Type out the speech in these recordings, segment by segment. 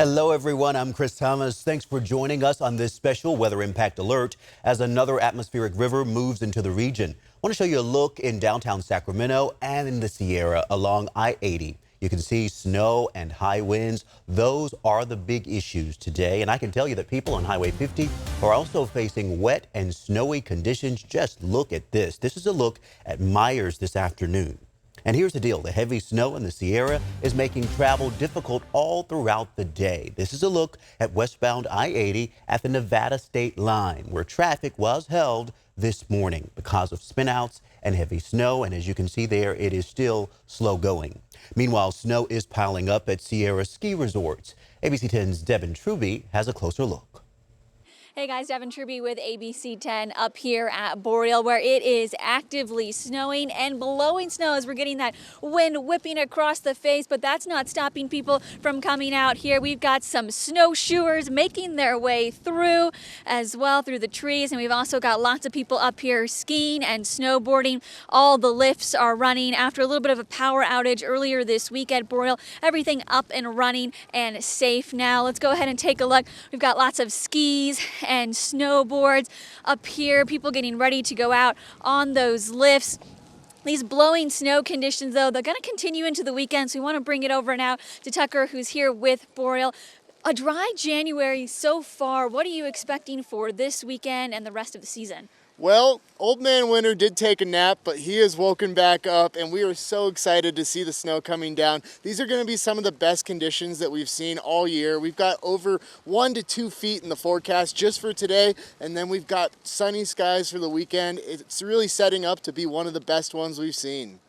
Hello, everyone. I'm Chris Thomas. Thanks for joining us on this special weather impact alert as another atmospheric river moves into the region. I want to show you a look in downtown Sacramento and in the Sierra along I-80. You can see snow and high winds. Those are the big issues today. And I can tell you that people on Highway 50 are also facing wet and snowy conditions. Just look at this. This is a look at Myers this afternoon. And here's the deal. The heavy snow in the Sierra is making travel difficult all throughout the day. This is a look at westbound I-80 at the Nevada state line, where traffic was held this morning because of spinouts and heavy snow. And as you can see there, it is still slow going. Meanwhile, snow is piling up at Sierra ski resorts. ABC 10's Devin Truby has a closer look. Hey guys, Devin Truby with ABC 10 up here at Boreal, where it is actively snowing and blowing snow as we're getting that wind whipping across the face, but that's not stopping people from coming out here. We've got some snowshoers making their way through as well through the trees, and we've also got lots of people up here skiing and snowboarding. All the lifts are running after a little bit of a power outage earlier this week at Boreal. Everything up and running and safe now. Let's go ahead and take a look. We've got lots of skis and snowboards up here, people getting ready to go out on those lifts. These blowing snow conditions, though, they're going to continue into the weekend, so we want to bring it over now to Tucker, who's here with Boreal. A dry January so far. What are you expecting for this weekend and the rest of the season? Well, Old Man Winter did take a nap, but he has woken back up, and we are so excited to see the snow coming down. These are going to be some of the best conditions that we've seen all year. We've got over 1 to 2 feet in the forecast just for today, and then we've got sunny skies for the weekend. It's really setting up to be one of the best ones we've seen.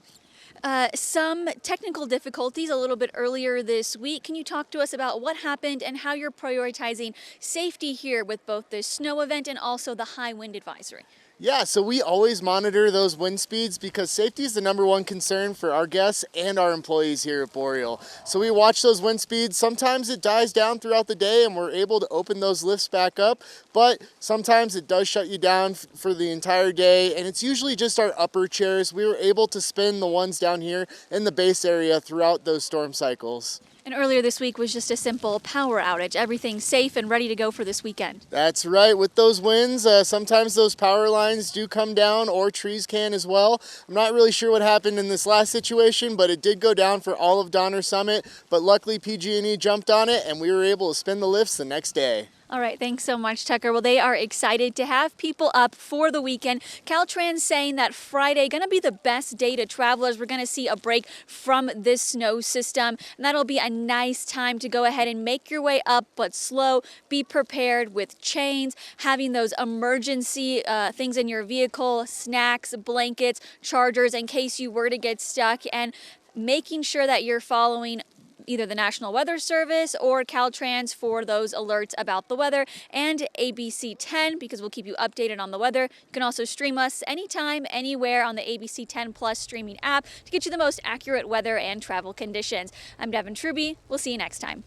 Some technical difficulties a little bit earlier this week. Can you talk to us about what happened and how you're prioritizing safety here with both the snow event and also the high wind advisory? Yeah, so we always monitor those wind speeds because safety is the #1 concern for our guests and our employees here at Boreal. So we watch those wind speeds. Sometimes it dies down throughout the day and we're able to open those lifts back up, but sometimes it does shut you down for the entire day, and it's usually just our upper chairs. We were able to spin the ones down here in the base area throughout those storm cycles. And earlier this week was just a simple power outage. Everything's safe and ready to go for this weekend. That's right. With those winds, sometimes those power lines do come down, or trees can as well. I'm not really sure what happened in this last situation, but it did go down for all of Donner Summit. But luckily PG&E jumped on it and we were able to spin the lifts the next day. All right, thanks so much, Tucker. Well, they are excited to have people up for the weekend. Caltrans saying that Friday going to be the best day to travel as we're going to see a break from this snow system. And that'll be a nice time to go ahead and make your way up, but slow. Be prepared with chains, having those emergency things in your vehicle, snacks, blankets, chargers in case you were to get stuck, and making sure that you're following either the National Weather Service or Caltrans for those alerts about the weather, and ABC 10 because we'll keep you updated on the weather. You can also stream us anytime, anywhere on the ABC 10 Plus streaming app to get you the most accurate weather and travel conditions. I'm Devin Truby. We'll see you next time.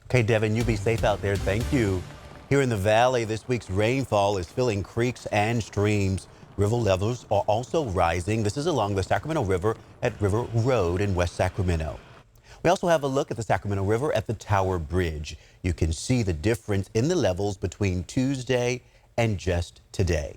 Okay, Devin, you be safe out there. Thank you. Here in the valley, this week's rainfall is filling creeks and streams. River levels are also rising. This is along the Sacramento River at River Road in West Sacramento. We also have a look at the Sacramento River at the Tower Bridge. You can see the difference in the levels between Tuesday and just today.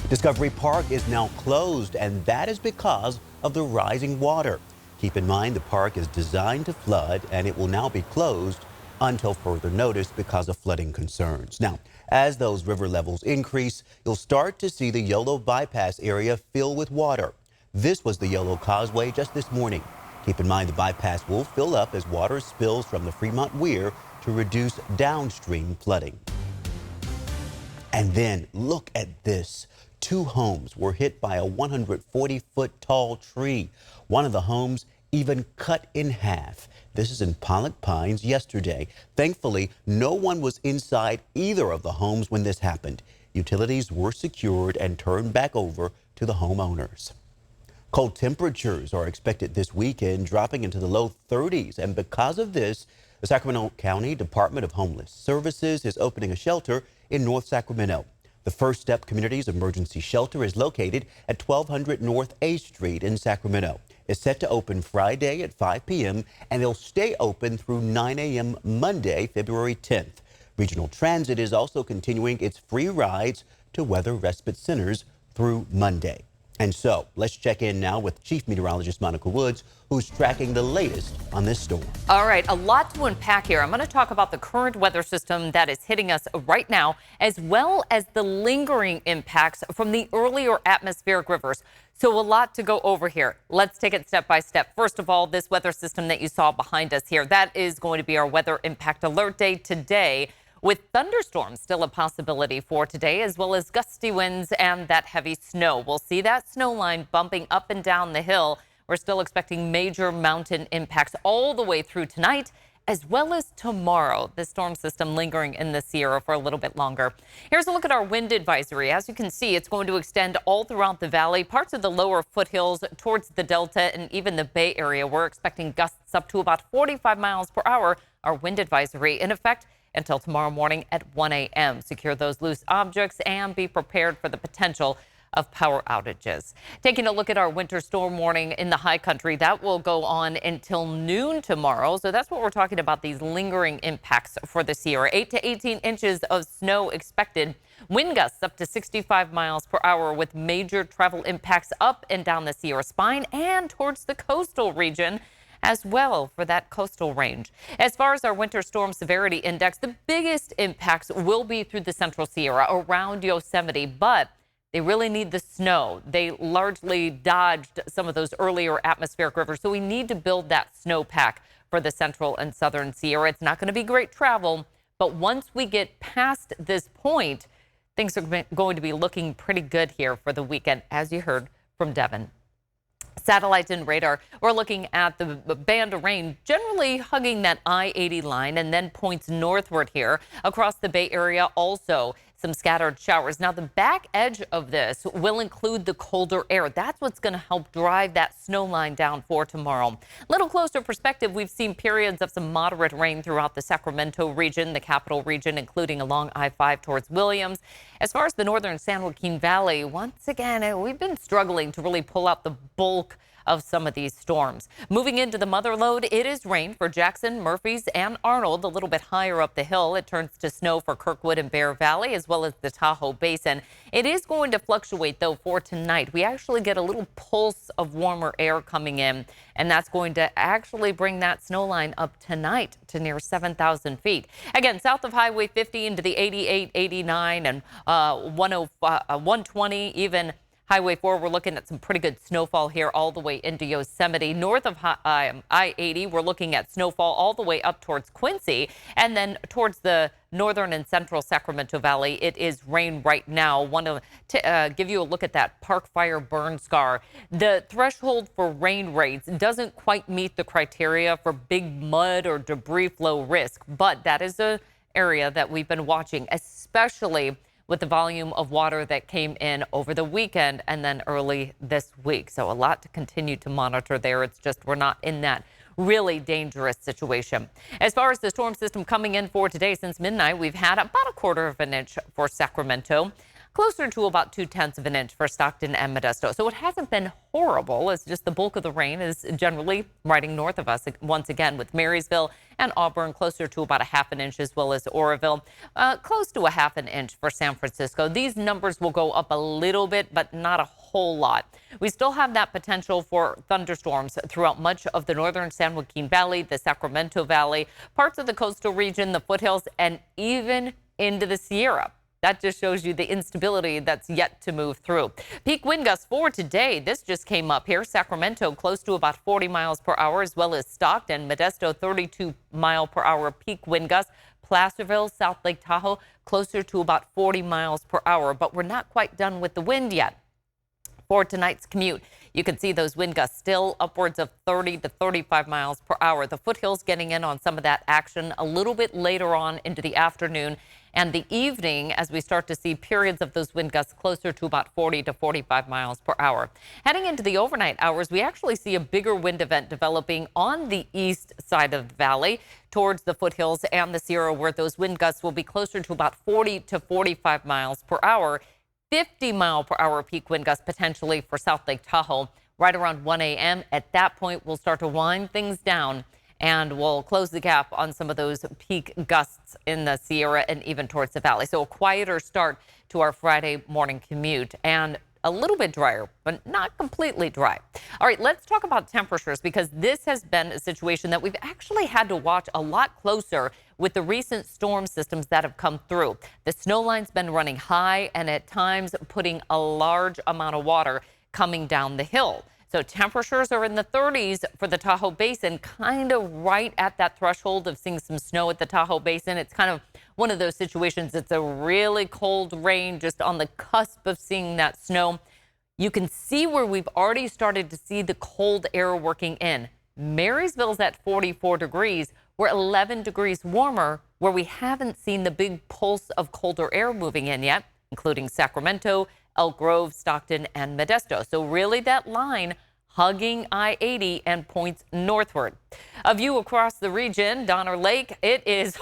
Discovery Park is now closed, and that is because of the rising water. Keep in mind the park is designed to flood, and it will now be closed until further notice because of flooding concerns. Now, as those river levels increase, you'll start to see the Yolo Bypass area fill with water. This was the Yolo Causeway just this morning. Keep in mind the bypass will fill up as water spills from the Fremont Weir to reduce downstream flooding. And then look at this. 2 homes were hit by a 140-foot tall tree. One of the homes even cut in half. This is in Pollock Pines yesterday. Thankfully, no one was inside either of the homes when this happened. Utilities were secured and turned back over to the homeowners. Cold temperatures are expected this weekend, dropping into the low 30s. And because of this, the Sacramento County Department of Homeless Services is opening a shelter in North Sacramento. The First Step Community's emergency shelter is located at 1200 North A Street in Sacramento. is set to open Friday at 5 p.m. and they'll stay open through 9 a.m. Monday, February 10th. Regional Transit is also continuing its free rides to weather respite centers through Monday. And so let's check in now with Chief Meteorologist Monica Woods, who's tracking the latest on this storm. All right, a lot to unpack here. I'm going to talk about the current weather system that is hitting us right now, as well as the lingering impacts from the earlier atmospheric rivers. So a lot to go over here. Let's take it step by step. First of all, this weather system that you saw behind us here, that is going to be our weather impact alert day today, with thunderstorms still a possibility for today, as well as gusty winds and that heavy snow. We'll see that snow line bumping up and down the hill. We're still expecting major mountain impacts all the way through tonight, as well as tomorrow. The storm system lingering in the Sierra for a little bit longer. Here's a look at our wind advisory. As you can see, it's going to extend all throughout the valley, parts of the lower foothills towards the Delta and even the Bay Area. We're expecting gusts up to about 45 miles per hour. Our wind advisory in effect until tomorrow morning at 1 a.m. Secure those loose objects and be prepared for the potential of power outages. Taking a look at our winter storm warning in the high country, that will go on until noon tomorrow. So that's what we're talking about, these lingering impacts for the Sierra. 8 to 18 inches of snow expected. Wind gusts up to 65 miles per hour with major travel impacts up and down the Sierra Spine and towards the coastal region as well for that coastal range. As far as our winter storm severity index, the biggest impacts will be through the central Sierra around Yosemite, but they really need the snow. They largely dodged some of those earlier atmospheric rivers, so we need to build that snowpack for the central and southern Sierra. It's not going to be great travel, but once we get past this point, things are going to be looking pretty good here for the weekend, as you heard from Devin. Satellite and radar, we're looking at the band of rain generally hugging that I-80 line and then points northward here across the Bay Area. Also some scattered showers. Now the back edge of this will include the colder air. That's what's going to help drive that snow line down for tomorrow. Little closer perspective, we've seen periods of some moderate rain throughout the Sacramento region, the capital region, including along I-5 towards Williams. As far as the northern San Joaquin Valley, once again, we've been struggling to really pull out the bulk of some of these storms. Moving into the mother lode, it is rain for Jackson, Murphys, and Arnold. A little bit higher up the hill, it turns to snow for Kirkwood and Bear Valley, as well as the Tahoe Basin. It is going to fluctuate, though, for tonight. We actually get a little pulse of warmer air coming in, and that's going to actually bring that snow line up tonight to near 7,000 feet. Again, south of Highway 50 into the 88, 89, and 120, even Highway 4, we're looking at some pretty good snowfall here all the way into Yosemite. North of I-80, we're looking at snowfall all the way up towards Quincy. And then towards the northern and central Sacramento Valley, it is rain right now. Want to give you a look at that Park Fire burn scar. The threshold for rain rates doesn't quite meet the criteria for big mud or debris flow risk, but that is an area that we've been watching, especially with the volume of water that came in over the weekend and then early this week. So a lot to continue to monitor there. It's just we're not in that really dangerous situation. As far as the storm system coming in for today, since midnight, we've had about 1/4 of an inch for Sacramento, closer to about 2/10 of an inch for Stockton and Modesto. So it hasn't been horrible. It's just the bulk of the rain is generally riding north of us once again, with Marysville and Auburn closer to about 1/2 inch, as well as Oroville, close to 1/2 inch for San Francisco. These numbers will go up a little bit, but not a whole lot. We still have that potential for thunderstorms throughout much of the northern San Joaquin Valley, the Sacramento Valley, parts of the coastal region, the foothills, and even into the Sierra. That just shows you the instability that's yet to move through. Peak wind gusts for today. This just came up here. Sacramento close to about 40 miles per hour, as well as Stockton. Modesto 32 mile per hour peak wind gusts. Placerville, South Lake Tahoe closer to about 40 miles per hour. But we're not quite done with the wind yet. For tonight's commute, you can see those wind gusts still upwards of 30 to 35 miles per hour. The foothills getting in on some of that action a little bit later on into the afternoon and the evening, as we start to see periods of those wind gusts closer to about 40 to 45 miles per hour. Heading into the overnight hours, we actually see a bigger wind event developing on the east side of the valley towards the foothills and the Sierra, where those wind gusts will be closer to about 40 to 45 miles per hour. 50 mile per hour peak wind gusts potentially for South Lake Tahoe, right around 1 a.m. At that point, we'll start to wind things down and we'll close the gap on some of those peak gusts in the Sierra and even towards the valley. So a quieter start to our Friday morning commute and a little bit drier, but not completely dry. All right, let's talk about temperatures because this has been a situation that we've actually had to watch a lot closer with the recent storm systems that have come through. The snow line's been running high and at times putting a large amount of water coming down the hill. So temperatures are in the 30s for the Tahoe Basin, kind of right at that threshold of seeing some snow at the Tahoe Basin. It's kind of one of those situations. It's a really cold rain just on the cusp of seeing that snow. You can see where we've already started to see the cold air working in. Marysville's at 44 degrees. We're 11 degrees warmer where we haven't seen the big pulse of colder air moving in yet, including Sacramento, Elk Grove, Stockton, and Modesto. So really that line hugging I-80 and points northward. A view across the region, Donner Lake, it is,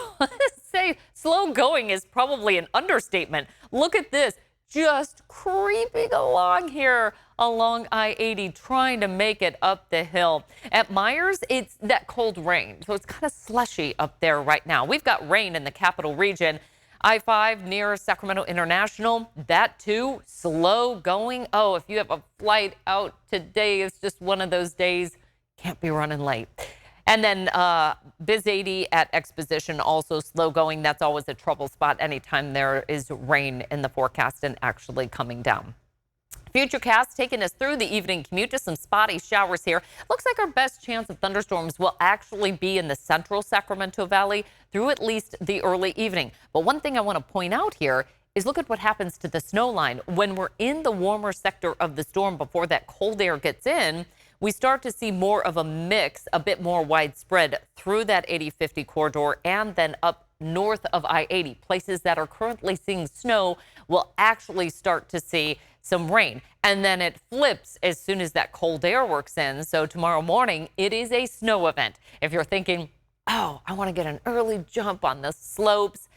say, slow going is probably an understatement. Look at this, just creeping along here along I-80, trying to make it up the hill. At Myers, it's that cold rain, so it's kind of slushy up there right now. We've got rain in the capital region. I-5 near Sacramento International, that too, slow going. Oh, if you have a flight out today, it's just one of those days, can't be running late. And then Biz 80 at Exposition, also slow going. That's always a trouble spot anytime there is rain in the forecast and actually coming down. Futurecast taking us through the evening commute. Just some spotty showers here. Looks like our best chance of thunderstorms will actually be in the central Sacramento Valley through at least the early evening. But one thing I want to point out here is look at what happens to the snow line. When we're in the warmer sector of the storm before that cold air gets in, we start to see more of a mix, a bit more widespread through that 80-50 corridor and then up north of I-80. Places that are currently seeing snow will actually start to see some rain. And then it flips as soon as that cold air works in. So tomorrow morning, it is a snow event. If you're thinking, oh, I want to get an early jump on the slopes,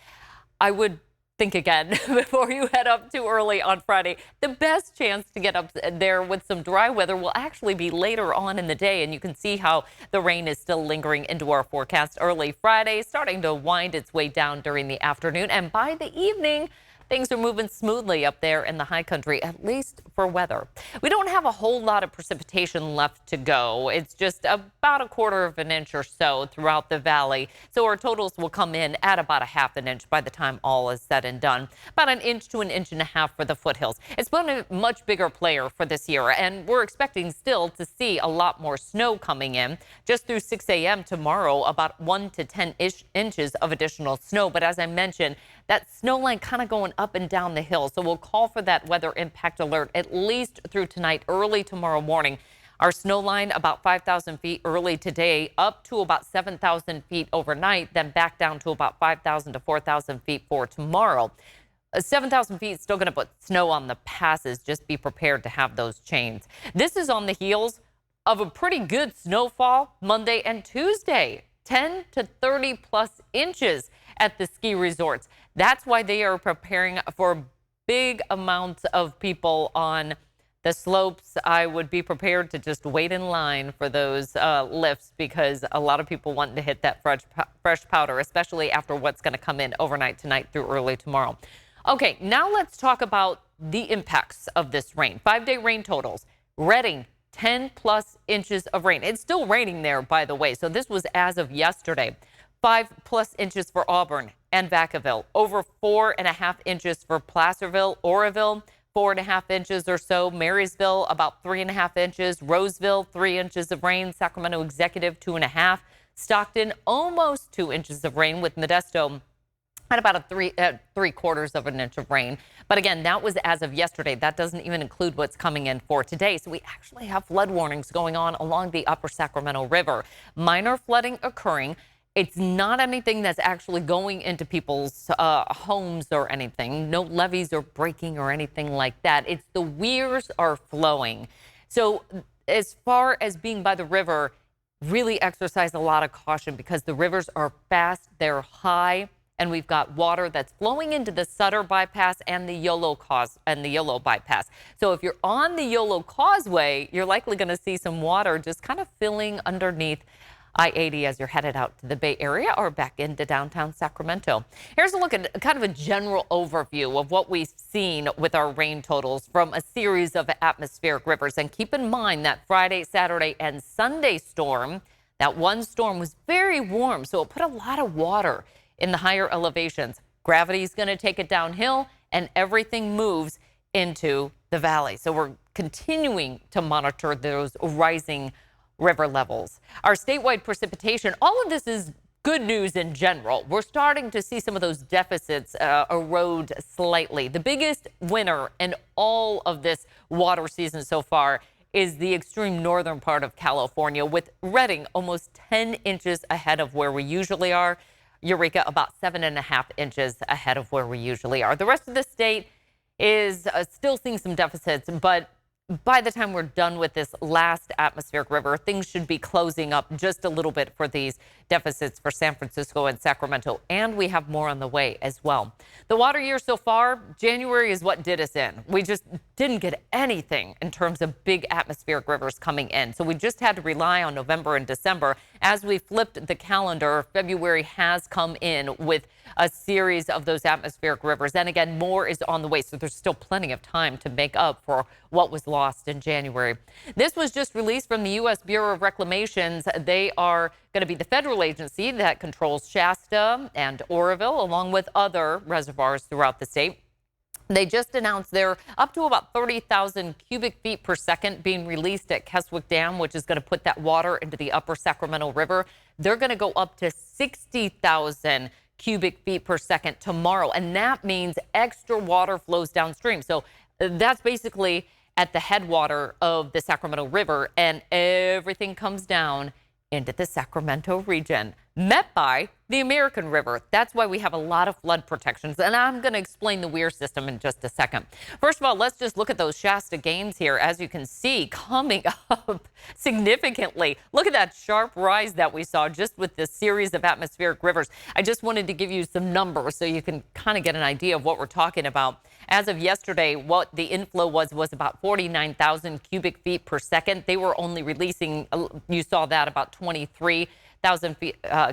I would think again before you head up too early on Friday. The best chance to get up there with some dry weather will actually be later on in the day. And you can see how the rain is still lingering into our forecast early Friday, starting to wind its way down during the afternoon. And by the evening, things are moving smoothly up there in the high country, at least for weather. We don't have a whole lot of precipitation left to go. It's just about 1/4 of an inch or so throughout the valley. So our totals will come in at about 1/2 inch by the time all is said and done. About 1 inch to 1.5 inches for the foothills. It's been a much bigger player for this year, and we're expecting still to see a lot more snow coming in. Just through 6 a.m. tomorrow, about 1 to 10 inches of additional snow. But as I mentioned, that snow line kind of going up and down the hill. So we'll call for that weather impact alert at least through tonight, early tomorrow morning. Our snow line about 5,000 feet early today, up to about 7,000 feet overnight, then back down to about 5,000 to 4,000 feet for tomorrow. 7,000 feet is still going to put snow on the passes. Just be prepared to have those chains. This is on the heels of a pretty good snowfall Monday and Tuesday, 10 to 30 plus inches at the ski resorts. That's why they are preparing for big amounts of people on the slopes. I would be prepared to just wait in line for those lifts because a lot of people want to hit that fresh powder, especially after what's going to come in overnight tonight through early tomorrow. Okay, now let's talk about the impacts of this rain. 5-day rain totals. Redding, 10 plus inches of rain. It's still raining there, by the way. So this was as of yesterday. 5 plus inches for Auburn and Vacaville. Over 4.5 inches for Placerville, Oroville, 4.5 inches or so. Marysville, about 3.5 inches. Roseville, 3 inches of rain. Sacramento Executive, 2.5. Stockton, almost 2 inches of rain, with Modesto at about a 3/4 of an inch of rain. But again, that was as of yesterday. That doesn't even include what's coming in for today. So we actually have flood warnings going on along the upper Sacramento River. Minor flooding occurring. It's not anything that's actually going into people's homes or anything. No levees are breaking or anything like that. It's the weirs are flowing. So as far as being by the river, really exercise a lot of caution because the rivers are fast, they're high, and we've got water that's flowing into the Sutter bypass and the Yolo bypass. So if you're on the Yolo Causeway, you're likely going to see some water just kind of filling underneath I-80 as you're headed out to the Bay Area or back into downtown Sacramento. Here's a look at kind of a general overview of what we've seen with our rain totals from a series of atmospheric rivers. And keep in mind that Friday, Saturday, and Sunday storm, that one storm was very warm, so it put a lot of water in the higher elevations. Gravity is going to take it downhill, and everything moves into the valley. So we're continuing to monitor those rising river levels. Our statewide precipitation, all of this is good news in general. We're starting to see some of those deficits erode slightly. The biggest winner in all of this water season so far is the extreme northern part of California, with Redding almost 10 inches ahead of where we usually are. Eureka about 7.5 inches ahead of where we usually are. The rest of the state is still seeing some deficits, but by the time we're done with this last atmospheric river, things should be closing up just a little bit for these deficits for San Francisco and Sacramento, and we have more on the way as well. The water year so far, January is what did us in. We just didn't get anything in terms of big atmospheric rivers coming in, so we just had to rely on November and December. As we flipped the calendar, February has come in with a series of those atmospheric rivers, and again, more is on the way, so there's still plenty of time to make up for what was lost in January. This was just released from the U.S. Bureau of Reclamations. They are going to be the federal agency that controls Shasta and Oroville, along with other reservoirs throughout the state. They just announced they're up to about 30,000 cubic feet per second being released at Keswick Dam, which is going to put that water into the upper Sacramento River. They're going to go up to 60,000 cubic feet per second tomorrow, and that means extra water flows downstream. So that's basically at the headwater of the Sacramento River, and everything comes down into the Sacramento region, met by the American River. That's why we have a lot of flood protections, and I'm going to explain the Weir system in just a second. First of all, let's just look at those Shasta gains here. As you can see, coming up significantly. Look at that sharp rise that we saw just with this series of atmospheric rivers. I just wanted to give you some numbers so you can kind of get an idea of what we're talking about. As of yesterday, what the inflow was about 49,000 cubic feet per second. They were only releasing, you saw that, about 23,000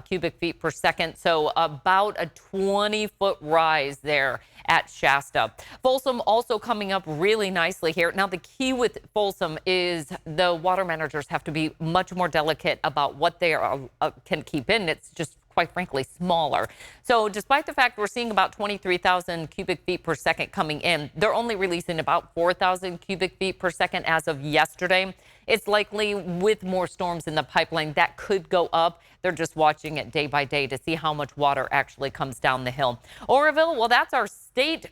cubic feet per second. So about a 20-foot rise there at Shasta. Folsom also coming up really nicely here. Now, the key with Folsom is the water managers have to be much more delicate about what they can keep in. It's just, quite frankly, smaller. So despite the fact we're seeing about 23,000 cubic feet per second coming in, they're only releasing about 4,000 cubic feet per second as of yesterday. It's likely with more storms in the pipeline that could go up. They're just watching it day by day to see how much water actually comes down the hill. Oroville, well, that's our state's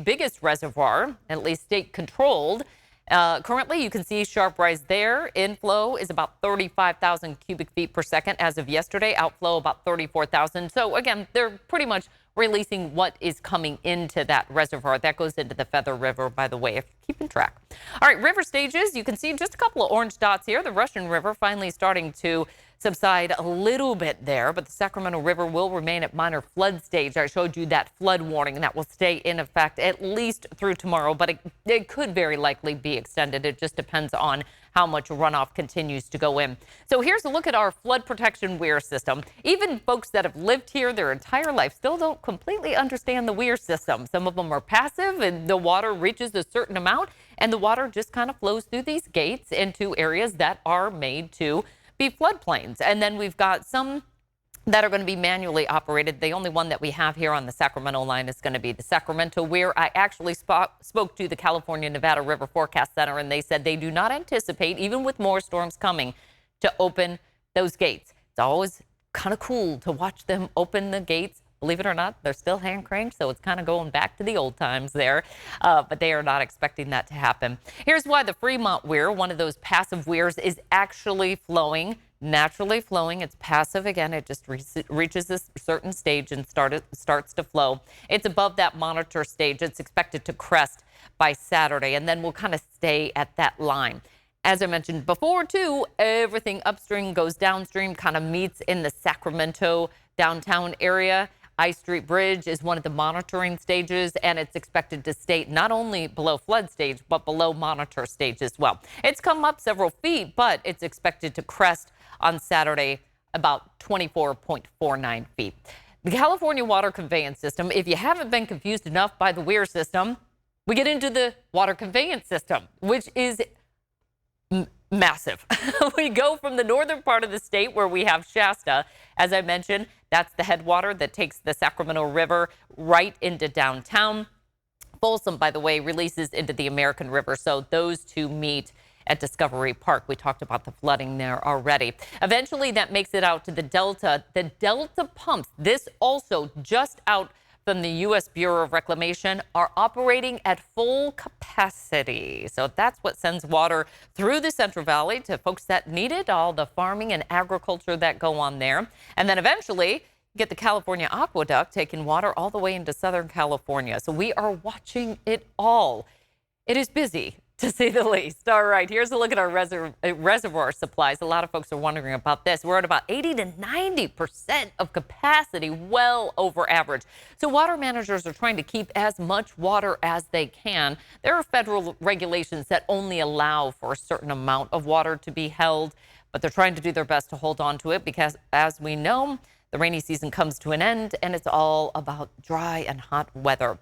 biggest reservoir, at least state controlled. Currently, you can see sharp rise there. Inflow is about 35,000 cubic feet per second as of yesterday. Outflow about 34,000. So again, they're pretty much releasing what is coming into that reservoir. That goes into the Feather River, by the way, if you're keeping track. All right, river stages. You can see just a couple of orange dots here. The Russian River finally starting to subside a little bit there, but the Sacramento River will remain at minor flood stage. I showed you that flood warning, and that will stay in effect at least through tomorrow, but it could very likely be extended. It just depends on how much runoff continues to go in. So here's a look at our flood protection Weir system. Even folks that have lived here their entire life still don't completely understand the Weir system. Some of them are passive, and the water reaches a certain amount, and the water just kind of flows through these gates into areas that are made to be floodplains. And then we've got some that are going to be manually operated. The only one that we have here on the Sacramento line is going to be the Sacramento Weir. I actually spoke to the California Nevada River Forecast Center, and they said they do not anticipate, even with more storms coming, to open those gates. It's always kind of cool to watch them open the gates. Believe it or not, they're still hand cranked, so it's kind of going back to the old times there, but they are not expecting that to happen. Here's why the Fremont Weir, one of those passive weirs, is actually flowing, naturally flowing. It's passive again. It just reaches a certain stage and starts to flow. It's above that monitor stage. It's expected to crest by Saturday, and then we'll kind of stay at that line. As I mentioned before, too, everything upstream goes downstream, kind of meets in the Sacramento downtown area. I Street Bridge is one of the monitoring stages, and it's expected to stay not only below flood stage, but below monitor stage as well. It's come up several feet, but it's expected to crest on Saturday about 24.49 feet. The California Water Conveyance System, if you haven't been confused enough by the WEIR system, we get into the Water Conveyance System, which is massive. We go from the northern part of the state where we have Shasta. As I mentioned, that's the headwater that takes the Sacramento River right into downtown. Folsom, by the way, releases into the American River. So those two meet at Discovery Park. We talked about the flooding there already. Eventually, that makes it out to the Delta. The Delta pumps, this also just out from the U.S. Bureau of Reclamation, are operating at full capacity. So that's what sends water through the Central Valley to folks that need it, all the farming and agriculture that go on there. And then eventually get the California Aqueduct taking water all the way into Southern California. So we are watching it all. It is busy, to say the least. All right, here's a look at our reservoir supplies. A lot of folks are wondering about this. We're at about 80 to 90% of capacity, well over average. So water managers are trying to keep as much water as they can. There are federal regulations that only allow for a certain amount of water to be held, but they're trying to do their best to hold on to it because, as we know, the rainy season comes to an end, and it's all about dry and hot weather.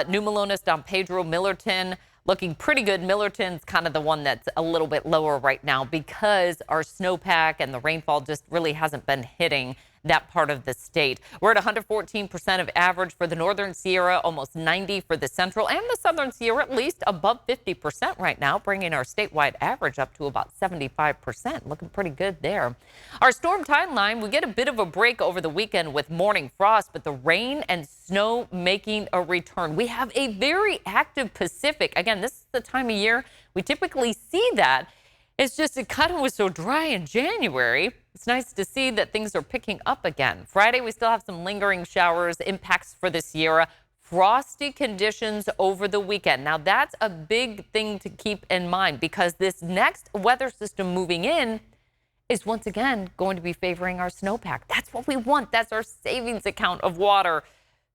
New Melones, Don Pedro, Millerton, looking pretty good. Millerton's kind of the one that's a little bit lower right now because our snowpack and the rainfall just really hasn't been hitting that part of the state. We're at 114% of average for the Northern Sierra, almost 90 for the Central, and the Southern Sierra at least above 50% right now, bringing our statewide average up to about 75%. Looking pretty good there. Our storm timeline, we get a bit of a break over the weekend with morning frost, but the rain and snow making a return. We have a very active Pacific. Again, this is the time of year we typically see that. It's just it kind of was so dry in January. It's nice to see that things are picking up again. Friday, we still have some lingering showers, impacts for the Sierra. Frosty conditions over the weekend. Now, that's a big thing to keep in mind because this next weather system moving in is once again going to be favoring our snowpack. That's what we want. That's our savings account of water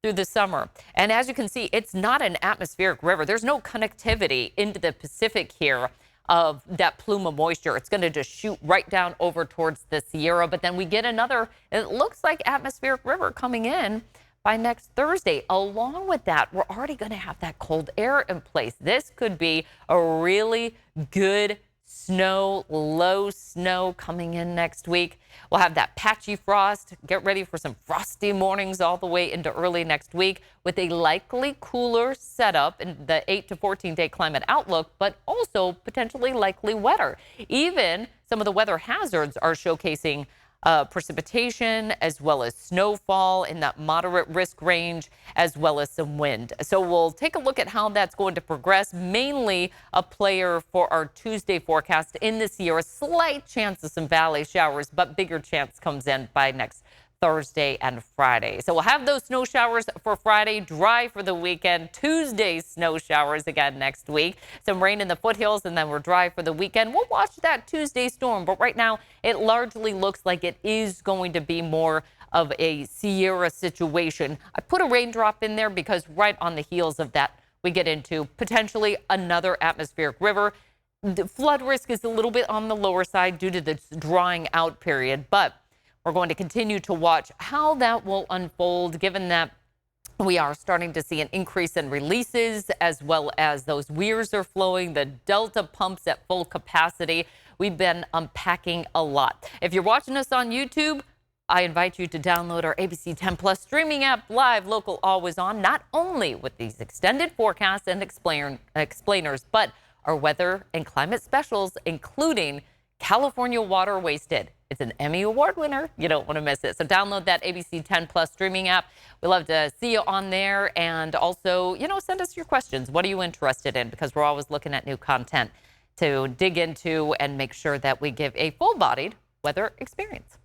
through the summer. And as you can see, it's not an atmospheric river. There's no connectivity into the Pacific here of that plume of moisture. It's going to just shoot right down over towards the Sierra. But then we get another, it looks like atmospheric river coming in by next Thursday. Along with that, we're already going to have that cold air in place. This could be a really good snow, low snow coming in next week. We'll have that patchy frost. Get ready for some frosty mornings all the way into early next week with a likely cooler setup in the 8 to 14 day climate outlook, but also potentially likely wetter. Even some of the weather hazards are showcasing precipitation as well as snowfall in that moderate risk range, as well as some wind. So we'll take a look at how that's going to progress. Mainly a player for our Tuesday forecast in the Sierra. Slight chance of some valley showers, but bigger chance comes in by next Thursday and Friday. So we'll have those snow showers for Friday, dry for the weekend. Tuesday, snow showers again next week. Some rain in the foothills, and then we're dry for the weekend. We'll watch that Tuesday storm, but right now it largely looks like it is going to be more of a Sierra situation. I put a raindrop in there because right on the heels of that, we get into potentially another atmospheric river. The flood risk is a little bit on the lower side due to the drying out period, but we're going to continue to watch how that will unfold, given that we are starting to see an increase in releases as well as those weirs are flowing, the Delta pumps at full capacity. We've been unpacking a lot. If you're watching us on YouTube, I invite you to download our ABC 10 Plus streaming app, live, local, always on, not only with these extended forecasts and explainers, but our weather and climate specials, including California Water Wasted. It's an Emmy Award winner. You don't want to miss it. So download that ABC 10 Plus streaming app. We love to see you on there. And also, send us your questions. What are you interested in? Because we're always looking at new content to dig into and make sure that we give a full-bodied weather experience.